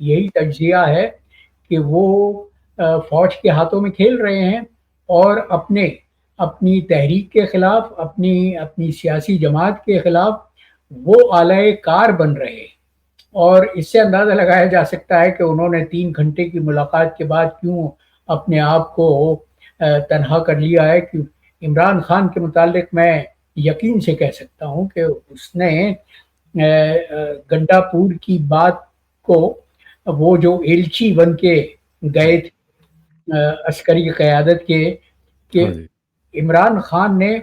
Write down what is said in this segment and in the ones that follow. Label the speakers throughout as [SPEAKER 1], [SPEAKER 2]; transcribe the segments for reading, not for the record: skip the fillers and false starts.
[SPEAKER 1] یہی تجزیہ ہے کہ وہ فوج کے ہاتھوں میں کھیل رہے ہیں اور اپنی تحریک کے خلاف، اپنی سیاسی جماعت کے خلاف وہ آلۂ کار بن رہے ہیں۔ اور اس سے اندازہ لگایا جا سکتا ہے کہ انہوں نے 3 گھنٹے کی ملاقات کے بعد کیوں اپنے آپ کو تنہا کر لیا ہے۔ کہ عمران خان کے متعلق میں یقین سے کہہ سکتا ہوں کہ اس نے گنڈا پور کی بات کو، وہ جو ایلچی بن کے گئے تھے عسکری قیادت کے، کہ
[SPEAKER 2] ہاں جی،
[SPEAKER 1] عمران خان نے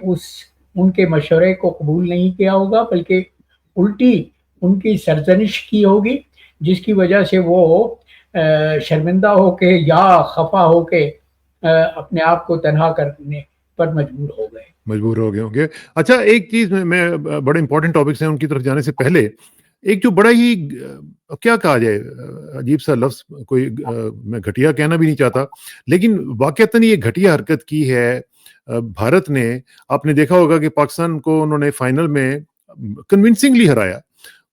[SPEAKER 1] ان کے مشورے کو قبول نہیں کیا ہوگا، بلکہ الٹی ان کی سرزنش کی ہوگی، جس کی وجہ سے وہ شرمندہ ہو کے یا خفا ہو کے اپنے آپ کو تنہا کرنے پر
[SPEAKER 2] مجبور ہو گئے ہوں گے۔ اچھا، ایک چیز میں بڑے امپورٹنٹ ٹاپکس ہیں، ان کی طرف جانے سے پہلے ایک جو بڑا ہی کیا کہا جائے، عجیب سا لفظ، کوئی میں گھٹیا کہنا بھی نہیں چاہتا، لیکن واقعتاً یہ گھٹیا حرکت کی ہے بھارت نے۔ آپ نے دیکھا ہوگا کہ پاکستان کو انہوں نے فائنل میں کنونسنگلی ہرایا،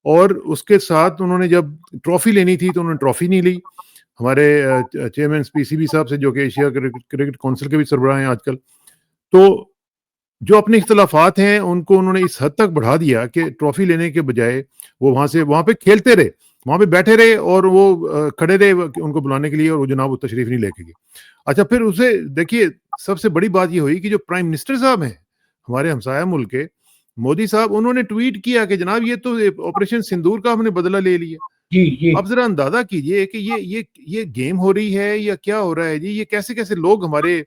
[SPEAKER 2] اور اس کے ساتھ انہوں نے جب ٹرافی لینی تھی تو انہوں نے ٹرافی نہیں لی۔ ہمارے چیئرمین پی سی بی صاحب سے، جو کہ ایشیا کرکٹ کونسل کے بھی سربراہ ہیں آج کل، تو جو اپنے اختلافات ہیں ان کو انہوں نے اس حد تک بڑھا دیا کہ ٹرافی لینے کے بجائے وہ وہاں پہ کھیلتے رہے، وہاں پہ بیٹھے رہے، اور وہ کھڑے رہے ان کو بلانے کے لیے، اور وہ جناب وہ تشریف نہیں لے کے گئے۔ اچھا، پھر اسے دیکھیے، سب سے بڑی بات یہ ہوئی کہ جو پرائم منسٹر صاحب ہیں ہمارے ہمسایہ ملک کے، مودی صاحب، انہوں نے ٹویٹ کیا کہ جناب یہ تو آپریشن سندور کا ہم نے بدلہ لے لیا۔
[SPEAKER 1] جی
[SPEAKER 2] آپ ذرا اندازہ کیجئے کہ یہ گیم ہو رہی ہے یا کیا ہو رہا ہے جی؟ یہ کیسے کیسے لوگ ہمارے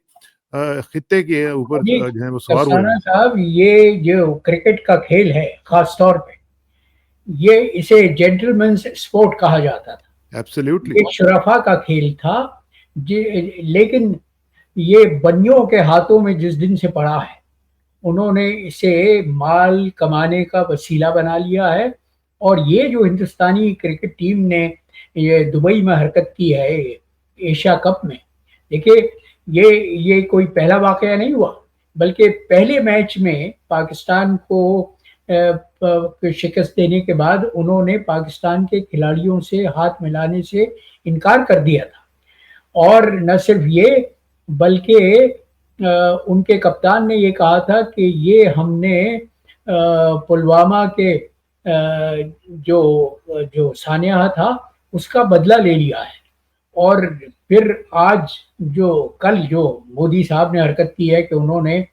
[SPEAKER 2] خطے کے اوپر
[SPEAKER 1] جی
[SPEAKER 2] جو ہے وہ سوار ہوئے
[SPEAKER 1] افسانہ
[SPEAKER 2] ہیں۔
[SPEAKER 1] صاحب، یہ جو کرکٹ کا کھیل ہے خاص طور پہ، یہ اسے جینٹل مینس اسپورٹ کہا جاتا تھا،
[SPEAKER 2] ایبسلیوٹلی۔
[SPEAKER 1] یہ شرفا کا کھیل تھا۔ لیکن یہ بنیوں کے ہاتھوں میں جس دن سے پڑا ہے، انہوں نے اسے مال کمانے کا وسیلہ بنا لیا ہے۔ اور یہ جو ہندوستانی کرکٹ ٹیم نے یہ دبئی میں حرکت کی ہے ایشیا کپ میں، دیکھیے یہ کوئی پہلا واقعہ نہیں ہوا، بلکہ پہلے میچ میں پاکستان کو شکست دینے کے بعد انہوں نے پاکستان کے کھلاڑیوں سے ہاتھ ملانے سے انکار کر دیا تھا۔ اور نہ صرف یہ، بلکہ ان کے کپتان نے یہ کہا تھا کہ یہ ہم نے پلوامہ کے جو سانحہ تھا اس کا بدلہ لے لیا ہے۔ اور پھر کل جو مودی صاحب نے حرکت کی ہے کہ انہوں نے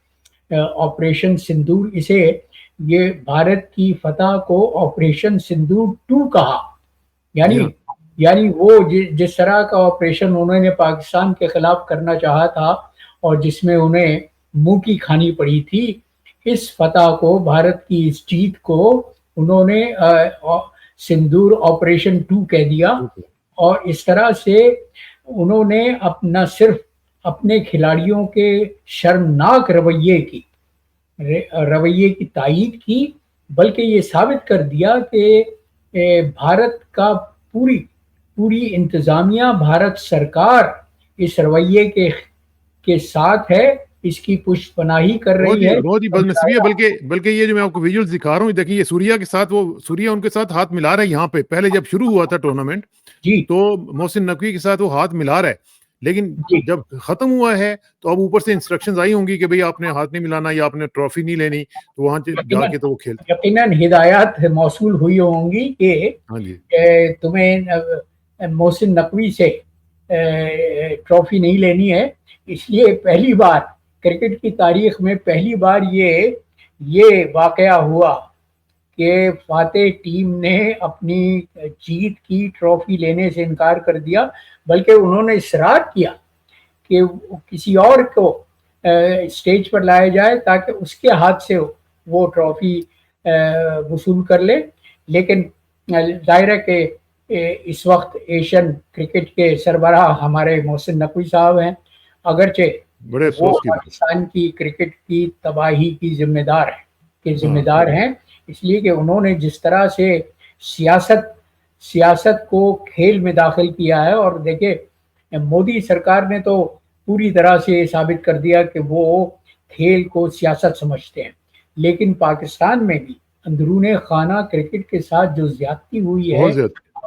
[SPEAKER 1] آپریشن سندور، یہ بھارت کی فتح کو آپریشن سندور 2 کہا۔
[SPEAKER 2] جی ہاں،
[SPEAKER 1] یعنی وہ جس طرح کا آپریشن انہوں نے پاکستان کے خلاف کرنا چاہا تھا اور جس میں انہیں منہ کی کھانی پڑی تھی، اس فتح کو، بھارت کی اس جیت کو انہوں نے سندور آپریشن 2 کہہ دیا۔ اور اس طرح سے انہوں نے نہ صرف اپنے کھلاڑیوں کے شرمناک رویے کی تائید کی، بلکہ یہ ثابت کر دیا کہ بھارت کا پوری انتظامیہ، بھارت سرکار اس رویے کے ساتھ ہے، اس کی پشت پناہی کر رہی ہے۔
[SPEAKER 2] بہت ہی بدنصیبی ہے۔ بلکہ یہ جو میں آپ کو ویژولز دکھا رہا ہوں، دیکھیں یہ سوریا کے ساتھ، سوریا ان کے ساتھ ہاتھ ملا رہا ہے یہاں پہ، پہلے جب شروع ہوا تھا ٹورنامنٹ
[SPEAKER 1] جی
[SPEAKER 2] تو محسن نقوی کے ساتھ وہ ہاتھ ملا رہا ہے، لیکن
[SPEAKER 1] جی
[SPEAKER 2] جب ختم ہوا ہے تو اب اوپر سے انسٹرکشنز آئی ہوں گی کہ بھئی آپ نے ہاتھ نہیں ملانا یا آپ نے ٹرافی نہیں لینی، تو وہاں جا کے تو وہ کھیلتے۔
[SPEAKER 1] یقیناً ہدایات موصول ہوئی ہوں گی کہ
[SPEAKER 2] ہاں جی،
[SPEAKER 1] تمہیں محسن نقوی سے ٹرافی نہیں لینی ہے۔ اس لیے پہلی بار کرکٹ کی تاریخ میں یہ واقعہ ہوا کہ فاتح ٹیم نے اپنی جیت کی ٹرافی لینے سے انکار کر دیا، بلکہ انہوں نے اصرار کیا کہ کسی اور کو اسٹیج پر لایا جائے تاکہ اس کے ہاتھ سے وہ ٹرافی وصول کر لے۔ لیکن ظاہر ہے کہ اس وقت ایشین کرکٹ کے سربراہ ہمارے محسن نقوی صاحب ہیں، اگرچہ
[SPEAKER 2] بڑے
[SPEAKER 1] وہ
[SPEAKER 2] افسوس کی بات۔
[SPEAKER 1] پاکستان کی کرکٹ کی تباہی کی ذمہ دار ہیں، اس لیے کہ انہوں نے جس طرح سے سیاست کو کھیل میں داخل کیا ہے۔ اور دیکھیں، مودی سرکار نے تو پوری طرح سے ثابت کر دیا کہ وہ کھیل کو سیاست سمجھتے ہیں، لیکن پاکستان میں بھی اندرون خانہ کرکٹ کے ساتھ جو زیادتی ہوئی ہے،
[SPEAKER 2] بہت زیادہ۔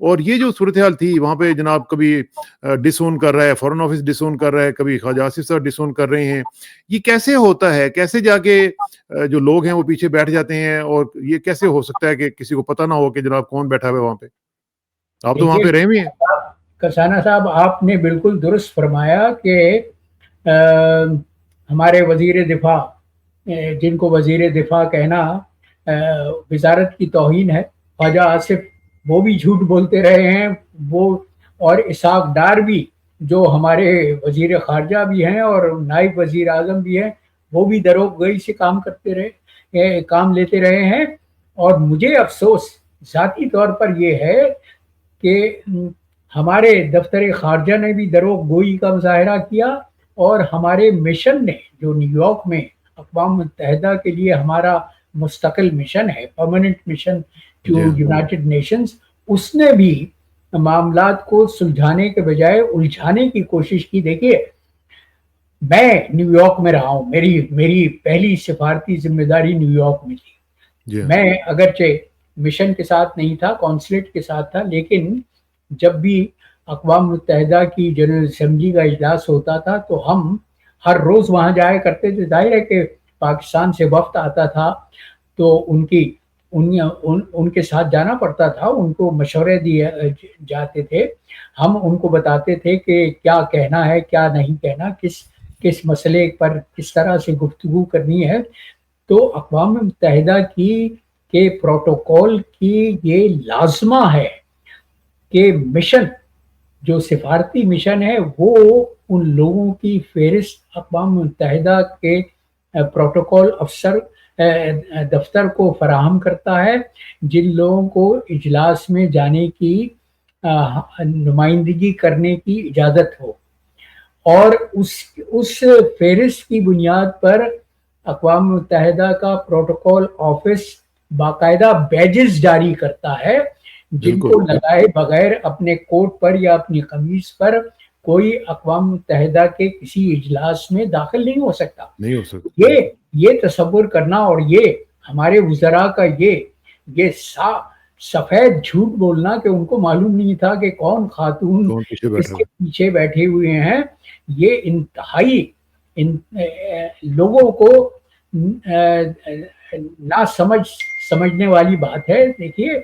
[SPEAKER 2] اور یہ جو صورتحال تھی وہاں پہ جناب کبھی ڈس اون کر رہا ہے، فارن آفس ڈس اون کر رہا ہے، کبھی خواجہ آصف صاحب ڈس اون کر رہے ہیں، یہ کیسے ہوتا ہے؟ کیسے جا کے جو لوگ ہیں وہ پیچھے بیٹھ جاتے ہیں؟ اور یہ کیسے ہو سکتا ہے کہ کسی کو پتہ نہ ہو کہ جناب کون بیٹھا ہوا ہے وہاں پہ؟ آپ تو وہاں
[SPEAKER 1] دیکھیے
[SPEAKER 2] پہ رہے ہوئے ہیں۔
[SPEAKER 1] کسانہ صاحب، آپ نے بالکل درست فرمایا کہ ہمارے وزیر دفاع، جن کو وزیر دفاع کہنا وزارت کی توہین ہے، خواجہ آصف، وہ بھی جھوٹ بولتے رہے ہیں، وہ اور اسحاق ڈار بھی جو ہمارے وزیر خارجہ بھی ہیں اور نائب وزیر اعظم بھی ہیں، وہ بھی دروغ گوئی سے کام لیتے رہے ہیں۔ اور مجھے افسوس ذاتی طور پر یہ ہے کہ ہمارے دفتر خارجہ نے بھی دروغ گوئی کا مظاہرہ کیا، اور ہمارے مشن نے جو نیو یارک میں اقوام متحدہ کے لیے ہمارا مستقل مشن ہے، permanent mission to United Nations, اس نے بھی معاملات کو سلجھانے کے بجائے الجھانے کی کوشش کی۔ دیکھیے، میں نیو یارک میں رہا ہوں، میری پہلی سفارتی ذمہ داری نیو یارک میں تھی۔ میں اگرچہ مشن کے ساتھ نہیں تھا، کونسلیٹ کے ساتھ تھا، لیکن جب بھی اقوام متحدہ کی جنرل اسمبلی کا اجلاس ہوتا تھا تو ہم ہر روز وہاں جایا کرتے تھے۔ ظاہر ہے کہ پاکستان سے وفد آتا تھا تو ان کے ساتھ جانا پڑتا تھا، ان کو مشورے دیے جاتے تھے، ہم ان کو بتاتے تھے کہ کیا کہنا ہے، کیا نہیں کہنا، کس مسئلے پر کس طرح سے گفتگو کرنی ہے۔ تو اقوام متحدہ کے پروٹوکول کی یہ لازمہ ہے کہ مشن، جو سفارتی مشن ہے، وہ ان لوگوں کی فہرست اقوام متحدہ کے پروٹوکول دفتر کو فراہم کرتا ہے، جن لوگوں کو اجلاس میں جانے کی نمائندگی کرنے کی اجازت ہو، اور اس فہرست کی بنیاد پر اقوام متحدہ کا پروٹوکول آفس باقاعدہ بیجز جاری کرتا ہے، جن کو لگائے بغیر اپنے کوٹ پر یا اپنی قمیص پر کوئی اقوام متحدہ کے کسی اجلاس میں داخل نہیں ہو سکتا۔ یہ تصور کرنا، اور یہ ہمارے وزراء کا یہ سفید جھوٹ بولنا کہ ان کو معلوم نہیں تھا کہ کون خاتون اس کے پیچھے بیٹھے ہوئے ہیں، یہ انتہائی لوگوں کو نہ سمجھنے والی بات ہے۔ دیکھیے،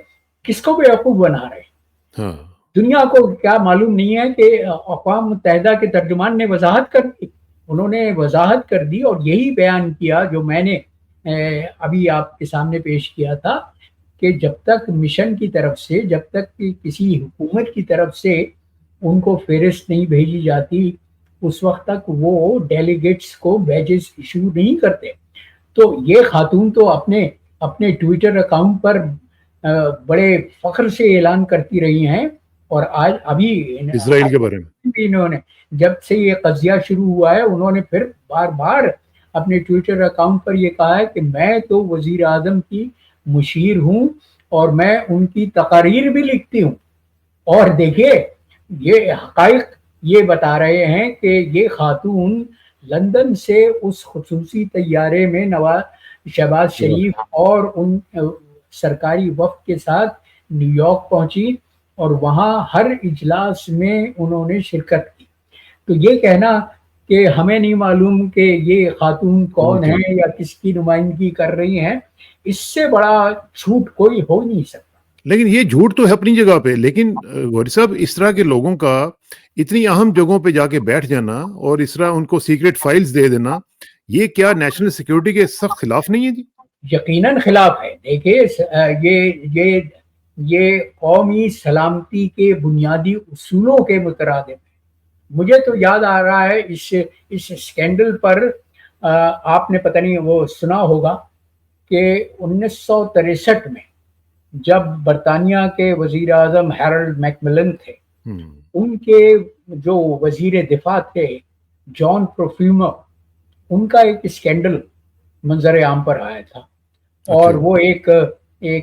[SPEAKER 1] کس کو بیوقوف بنا رہے؟ دنیا کو کیا معلوم نہیں ہے کہ اقوام متحدہ کے ترجمان نے وضاحت کر دی، انہوں نے وضاحت کر دی اور یہی بیان کیا جو میں نے ابھی آپ کے سامنے پیش کیا تھا، کہ جب تک مشن کی طرف سے، جب تک کسی حکومت کی طرف سے ان کو فہرست نہیں بھیجی جاتی، اس وقت تک وہ ڈیلیگیٹس کو بیجز ایشو نہیں کرتے۔ تو یہ خاتون تو اپنے ٹویٹر اکاؤنٹ پر بڑے فخر سے اعلان کرتی رہی ہیں، اور آج ابھی
[SPEAKER 2] اسرائیل کے بارے میں
[SPEAKER 1] انہوں نے، جب سے یہ قضیہ شروع ہوا ہے، انہوں نے پھر بار بار اپنے ٹویٹر اکاؤنٹ پر یہ کہا ہے کہ میں تو وزیر اعظم کی مشیر ہوں اور میں ان کی تقاریر بھی لکھتی ہوں۔ اور دیکھیے، یہ حقائق یہ بتا رہے ہیں کہ یہ خاتون لندن سے اس خصوصی طیارے میں شہباز شریف اور ان سرکاری وفد کے ساتھ نیو یارک پہنچی، اور وہاں ہر اجلاس میں انہوں نے شرکت کی۔ تو یہ کہنا کہ ہمیں نہیں معلوم کہ یہ خاتون کون ہے یا کس کی نمائندگی کر رہی ہیں، اس سے بڑا جھوٹ کوئی ہو نہیں سکتا۔
[SPEAKER 2] لیکن یہ جھوٹ تو ہے اپنی جگہ پہ، لیکن غوری صاحب، اس طرح کے لوگوں کا اتنی اہم جگہوں پہ جا کے بیٹھ جانا اور اس طرح ان کو سیکرٹ فائلز دے دینا، یہ کیا نیشنل سیکیورٹی کے سخت خلاف نہیں ہے جی؟
[SPEAKER 1] یقیناً خلاف ہے۔ دیکھیے، یہ قومی سلامتی کے بنیادی اصولوں کے مترادف ہے۔ مجھے تو یاد آ رہا ہے اس اسکینڈل پر، آپ نے پتہ نہیں وہ سنا ہوگا کہ 1963 میں جب برطانیہ کے وزیر اعظم ہیرلڈ میکملن تھے، ان کے جو وزیر دفاع تھے جان پروفیومر، ان کا ایک اسکینڈل منظر عام پر آیا تھا، اور وہ ایک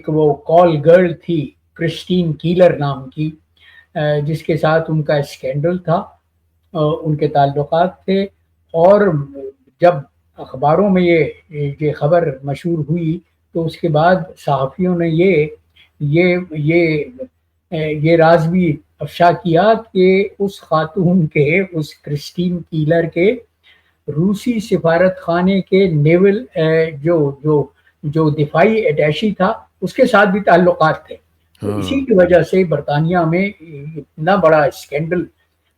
[SPEAKER 1] وہ کال گرل تھی کرسٹین کیلر نام کی، جس کے ساتھ ان کا اسکینڈل تھا، ان کے تعلقات تھے۔ اور جب اخباروں میں یہ خبر مشہور ہوئی تو اس کے بعد صحافیوں نے یہ یہ راز بھی افشا کیا کہ اس خاتون کے، اس کرسٹین کیلر کے روسی سفارت خانے کے نیول جو دفاعی اٹیشی تھا اس کے ساتھ بھی تعلقات تھے. تو اسی کی وجہ سے برطانیہ میں اتنا بڑا اسکینڈل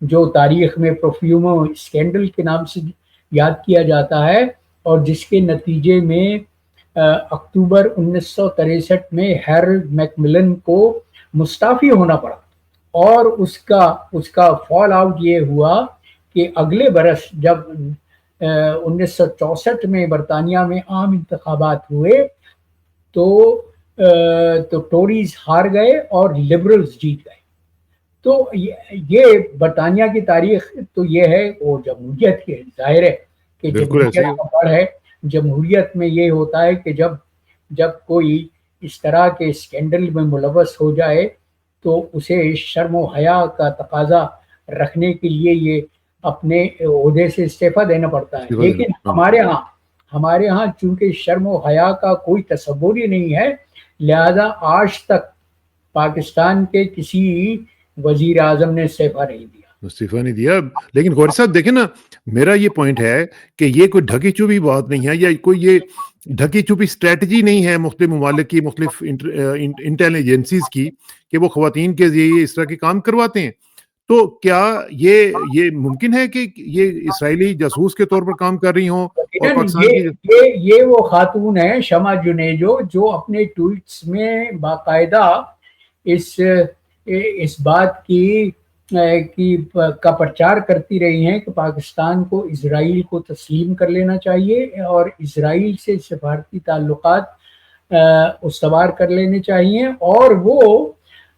[SPEAKER 1] جو تاریخ میں پروفیومو اسکینڈل کے نام سے یاد کیا جاتا ہے، اور جس کے نتیجے میں اکتوبر 1963 میں ہیرلڈ میکملن کو مستعفی ہونا پڑا. اور اس کا فال آؤٹ یہ ہوا کہ اگلے برس جب 1964 میں برطانیہ میں عام انتخابات ہوئے تو ٹوریز ہار گئے اور لبرلز جیت گئے. تو یہ برطانیہ کی تاریخ تو یہ ہے، وہ جمہوریت کی ظاہر ہے کہ جمہوریت کا پڑ ہے. جمہوریت میں یہ ہوتا ہے کہ جب کوئی اس طرح کے اسکینڈل میں ملوث ہو جائے تو اسے شرم و حیا کا تقاضا رکھنے کے لیے یہ اپنے عہدے سے استعفیٰ دینا پڑتا ہے. لیکن ہمارے ہاں چونکہ شرم و حیا کا کوئی تصور ہی نہیں ہے، لہذا آج تک پاکستان کے کسی وزیر اعظم نے استعفیٰ نہیں دیا.
[SPEAKER 2] لیکن غوری صاحب دیکھیں نا، میرا یہ پوائنٹ ہے کہ یہ کوئی ڈھکی چھپی بات نہیں ہے، یا کوئی یہ ڈھکی چھپی اسٹریٹجی نہیں ہے مختلف ممالک کی، مختلف انٹیلیجنسیز کی، کہ وہ خواتین کے ذریعے اس طرح کے کام کرواتے ہیں. تو کیا یہ ممکن ہے کہ یہ اسرائیلی جاسوس کے طور پر کام کر رہی ہوں؟ اور پاکستان
[SPEAKER 1] یہ وہ خاتون ہیں شمع جنیجو جو اپنے ٹویٹس میں باقاعدہ اس بات کا پرچار کرتی رہی ہیں کہ پاکستان کو اسرائیل کو تسلیم کر لینا چاہیے اور اسرائیل سے سفارتی تعلقات استوار کر لینے چاہیے، اور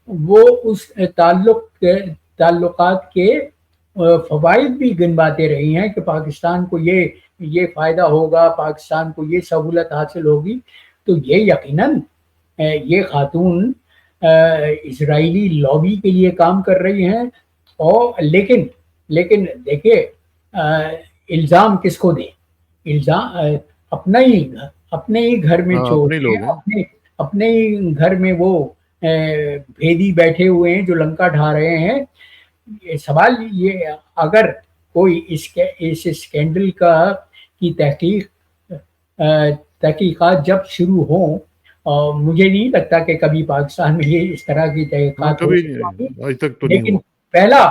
[SPEAKER 1] وہ اس تعلقات کے فوائد بھی گنواتے رہی ہیں کہ پاکستان کو یہ فائدہ ہوگا، پاکستان کو یہ سہولت حاصل ہوگی. تو یہ یقیناً یہ خاتون اسرائیلی لابی کے لیے کام کر رہی ہیں. اور لیکن دیکھیے الزام کس کو دیں؟ الزام اپنے ہی گھر میں اپنے ہی گھر میں وہ بھیدی بیٹھے ہوئے ہیں جو لنکا ڈھا رہے ہیں. سوال یہ، اگر کوئی اس اسکینڈل کی تحقیقات جب شروع ہوں، مجھے نہیں لگتا کہ کبھی پاکستان میں یہ اس طرح کی تحقیقات ہو، لیکن پہلا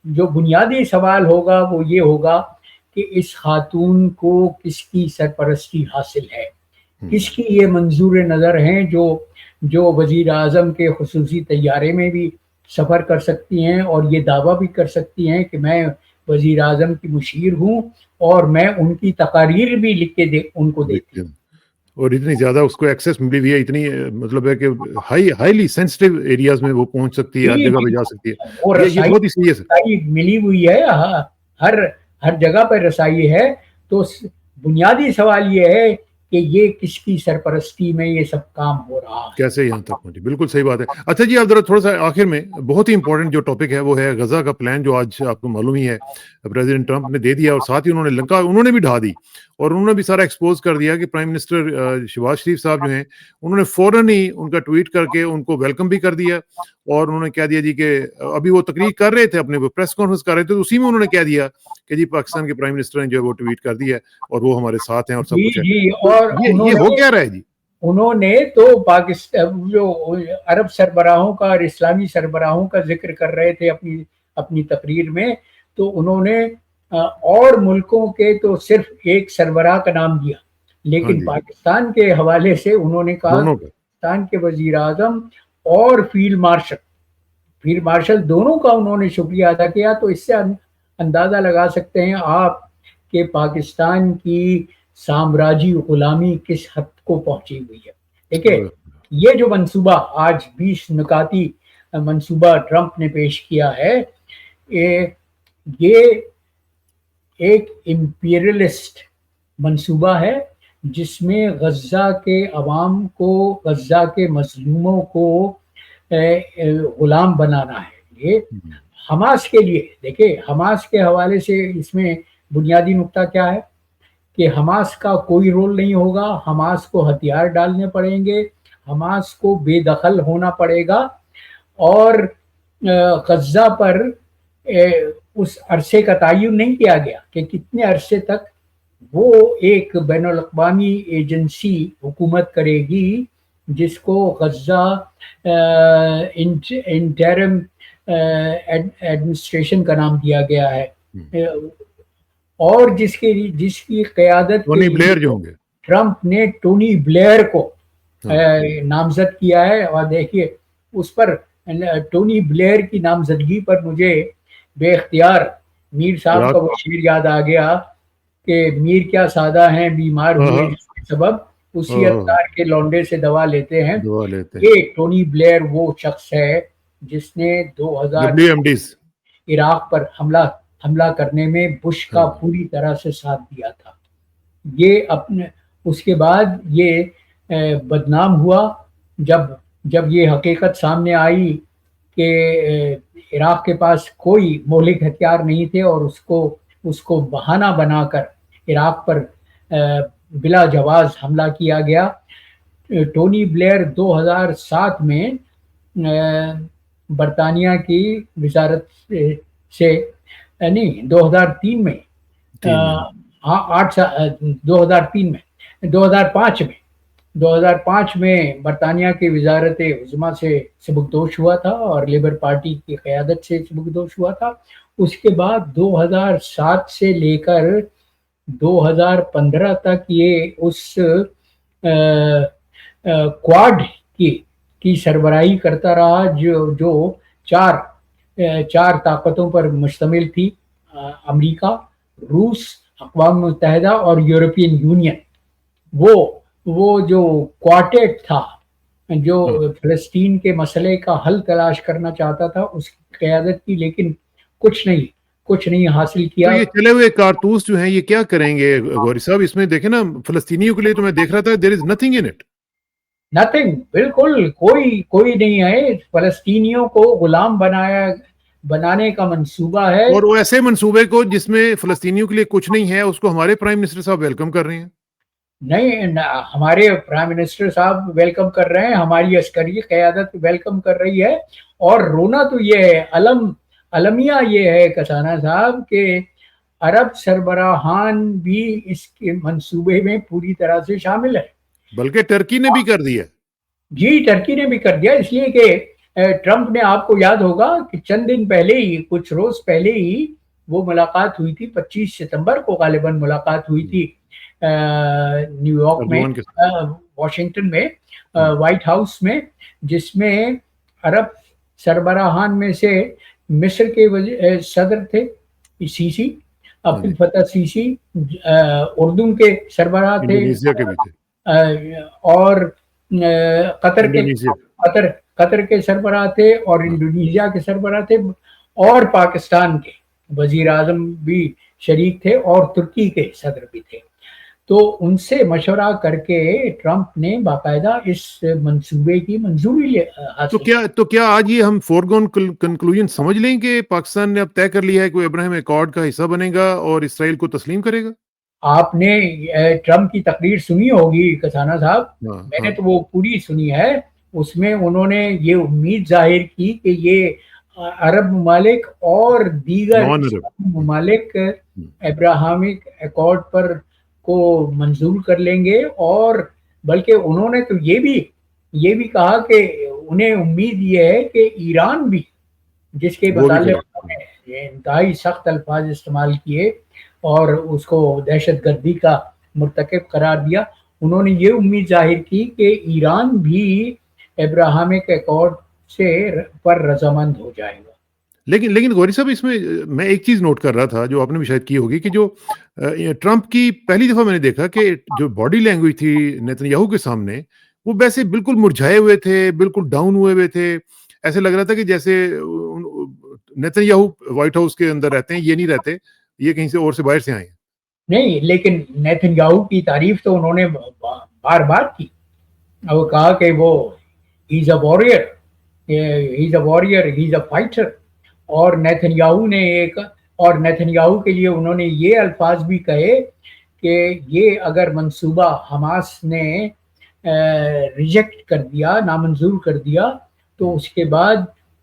[SPEAKER 1] جو بنیادی سوال ہوگا وہ یہ ہوگا کہ اس خاتون کو کس کی سرپرستی حاصل ہے، کس کی یہ منظور نظر ہیں جو وزیر اعظم کے خصوصی طیارے میں بھی سفر کر سکتی ہیں اور یہ دعویٰ بھی کر سکتی ہیں کہ میں وزیر اعظم کی مشیر ہوں اور میں ان کی تقاریر بھی لکھ کے ان کو دیتی ہوں.
[SPEAKER 2] اور اتنی زیادہ اس کو ایکسیس ملی ہوئی ہے، اتنی مطلب ہے کہ ہائیلی سینسٹیو ایریاز میں وہ پہنچ سکتی ہے، ہر جگہ پہ جا سکتی ہے. یہ بہت ہی سیریس ہے،
[SPEAKER 1] ملی ہوئی ہے، ہر جگہ پہ رسائی ہے. تو بنیادی سوال یہ ہے کہ یہ کس کی سرپرستی میں یہ سب کام ہو رہا ہے،
[SPEAKER 2] کیسے یہاں تک پہنچی. بالکل صحیح بات ہے. اچھا جی، آپ ذرا تھوڑا سا آخر میں بہت ہی امپورٹنٹ جو ٹاپک ہے وہ ہے غزہ کا پلان، جو آج آپ کو معلوم ہی ہے پریزیڈنٹ ٹرمپ نے دے دیا، اور ساتھ ہی انہوں نے لنکا انہوں نے بھی ڈھا دی، اور انہوں نے بھی سارا ایکسپوز کر دیا کہ پرائم منسٹر شہباز شریف صاحب جو ہیں انہوں نے فوراً ہی ان کا ٹویٹ کر کے ان کو ویلکم بھی کر دیا، اور انہوں نے کہہ دیا جی کہ ابھی وہ تقریر کر رہے تھے، اپنے پریس کانفرنس کر رہے تھے، تو اسی میں انہوں نے کہہ دیا کہ جی پاکستان کے پرائم منسٹر نے جو ہے وہ ٹویٹ کر دیا اور وہ ہمارے ساتھ ہیں اور سب کچھ ہے.
[SPEAKER 1] اور
[SPEAKER 2] یہ ہو کیا رہا ہے جی؟
[SPEAKER 1] انہوں نے تو پاکستان جو عرب سربراہوں کا اور اسلامی سربراہوں کا ذکر کر رہے تھے اپنی تقریر میں، تو انہوں نے اور ملکوں کے تو صرف ایک سربراہ کا نام دیا، لیکن پاکستان کے حوالے سے انہوں نے کہا پاکستان کے وزیر اعظم اور فیلڈ مارشل دونوں کا انہوں نے شکریہ ادا کیا. تو اس سے اندازہ لگا سکتے ہیں آپ کہ پاکستان کی سامراجی غلامی کس حد کو پہنچی ہوئی ہے. دیکھیں یہ جو منصوبہ آج 20 نکاتی منصوبہ ٹرمپ نے پیش کیا ہے، یہ ایک امپیریلسٹ منصوبہ ہے جس میں غزہ کے عوام کو، غزہ کے مظلوموں کو غلام بنانا ہے. یہ حماس کے لیے، دیکھیں حماس کے حوالے سے اس میں بنیادی نقطہ کیا ہے کہ حماس کا کوئی رول نہیں ہوگا، حماس کو ہتھیار ڈالنے پڑیں گے، حماس کو بے دخل ہونا پڑے گا، اور غزہ پر اس عرصے کا تعین نہیں کیا گیا کہ کتنے عرصے تک وہ ایک بین الاقوامی ایجنسی حکومت کرے گی جس کو غزہ انٹرم ایڈمنسٹریشن کا نام دیا گیا ہے، اور جس کی قیادت کے
[SPEAKER 2] ٹونی بلیئر جو
[SPEAKER 1] لیے
[SPEAKER 2] ہوں گے،
[SPEAKER 1] ٹرمپ نے ٹونی بلیئر کو نامزد کیا ہے. اور دیکھیے اس پر ٹونی بلیئر کی نامزدگی پر مجھے بے اختیار میر صاحب کا وہ شعر یاد آ گیا کہ میر کیا سادہ ہیں بیمار ہوئے جس کے سبب اسی اتار کے لونڈے سے دوا لیتے ہیں. یہ ٹونی بلیئر وہ شخص ہے جس نے 2000 عراق پر حملہ کرنے میں بش کا پوری طرح سے ساتھ دیا تھا. یہ اس کے بعد یہ بدنام ہوا جب یہ حقیقت سامنے آئی کہ عراق کے پاس کوئی مہلک ہتھیار نہیں تھے اور اس کو بہانہ بنا کر عراق پر بلا جواز حملہ کیا گیا. ٹونی بلیئر 2007 میں برطانیہ کی وزارت سے نہیں 2003 میں 2005 میں برطانیہ کی وزارت عظمیٰ سے سبکدوش ہوا تھا اور لیبر پارٹی کی قیادت سے سبکدوش ہوا تھا. اس کے بعد 2007 سے لے کر 2015 تک یہ اس کواد کی سربراہی کرتا رہا جو چار طاقتوں پر مشتمل تھی: امریکہ، روس، اقوام متحدہ اور یورپین یونین. وہ جو کوارٹیٹ تھا جو فلسطین کے مسئلے کا حل تلاش کرنا چاہتا تھا اس کی قیادت کی، لیکن کچھ نہیں حاصل کیا.
[SPEAKER 2] یہ چلے ہوئے کارتوس جو ہیں یہ کیا کریں گے غوری صاحب؟ اس میں دیکھیں نا فلسطینیوں کے لیے تو میں دیکھ رہا تھا there is nothing in it.
[SPEAKER 1] Nothing, بالکل کوئی نہیں ہے. فلسطینیوں کو غلام بنانے کا منصوبہ ہے،
[SPEAKER 2] اور وہ ایسے منصوبے کو جس میں فلسطینیوں کے لیے کچھ نہیں ہے اس کو ہمارے پرائم منسٹر صاحب ویلکم کر رہے ہیں. نہیں،
[SPEAKER 1] ہمارے پرائم منسٹر صاحب ویلکم کر رہے ہیں، ہماری عسکری قیادت ویلکم کر رہی ہے. اور رونا تو یہ ہے، المیہ یہ ہے کسانہ صاحب کہ عرب سربراہان بھی اس کے منصوبے میں پوری طرح سے شامل ہے.
[SPEAKER 2] بلکہ ٹرکی نے بھی کر دیا.
[SPEAKER 1] جی، ٹرکی نے بھی کر دیا، اس لیے کہ ٹرمپ نے، آپ کو یاد ہوگا کہ چند دن پہلے ہی، کچھ روز پہلے ہی وہ ملاقات ہوئی تھی، 25 ستمبر کو غالباً ملاقات ہوئی تھی نیو یارک میں، واشنگٹن میں، وائٹ ہاؤس میں، جس میں عرب سربراہان میں سے مصر کے صدر تھے سیسی، عبد الفتاح سیسی، اردن کے سربراہ تھے، اور قطر کے سربراہ تھے، اور انڈونیشیا کے سربراہ تھے، اور پاکستان کے وزیر اعظم بھی شریک تھے، اور ترکی کے صدر بھی تھے. تو ان سے مشورہ کر کے ٹرمپ نے باقاعدہ اس منصوبے کی منظوری حاصل کی.
[SPEAKER 2] تو کیا آج یہ ہم فورگون کنکلوژن سمجھ لیں کہ پاکستان نے اب طے کر لیا ہے کہ وہ ابراہیم ایکارڈ کا حصہ بنے گا اور اسرائیل کو تسلیم کرے گا؟
[SPEAKER 1] آپ نے ٹرمپ کی تقریر سنی ہوگی کسانہ صاحب، میں نے تو وہ پوری سنی ہے. اس میں انہوں نے یہ امید ظاہر کی کہ یہ عرب ممالک اور دیگر ممالک ابراہیمک ایکارڈ پر کو منظور کر لیں گے، اور بلکہ انہوں نے تو یہ بھی کہا کہ انہیں امید یہ ہے کہ ایران بھی، جس کے متعلق انتہائی سخت الفاظ استعمال کیے اور اس کو دہشت گردی کا مرتکب قرار دیا، انہوں نے یہ امید ظاہر کی کہ ایران بھی ابراہیمک ایکارڈ سے پر رضامند ہو جائے گا.
[SPEAKER 2] لیکن غوری صاحب، اس میں میں ایک چیز نوٹ کر رہا تھا جو آپ نے بھی شاید کی ہوگی کہ جو ٹرمپ کی پہلی دفعہ میں نے دیکھا کہ جو باڈی لینگویج تھی نیتن یاہو کے سامنے، وہ ویسے بالکل مرجھائے ہوئے تھے، بالکل ڈاؤن ہوئے تھے. ایسے لگ رہا تھا کہ جیسے نیتن یاہو وائٹ ہاؤس کے اندر رہتے ہیں، یہ نہیں رہتے، یہ کہیں سے اور سے باہر سے آئے ہیں.
[SPEAKER 1] نہیں، لیکن نیتن یاہو کی تعریف تو انہوں نے بار بار کی. وہ کہا کہ وہ ہی از اے فائٹر. اور نیتن یاہو کے لیے انہوں نے یہ الفاظ بھی کہے کہ یہ اگر منصوبہ حماس نے ریجیکٹ کر دیا، نامنظور کر دیا، تو اس کے بعد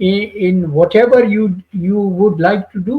[SPEAKER 1] in whatever you would like to do.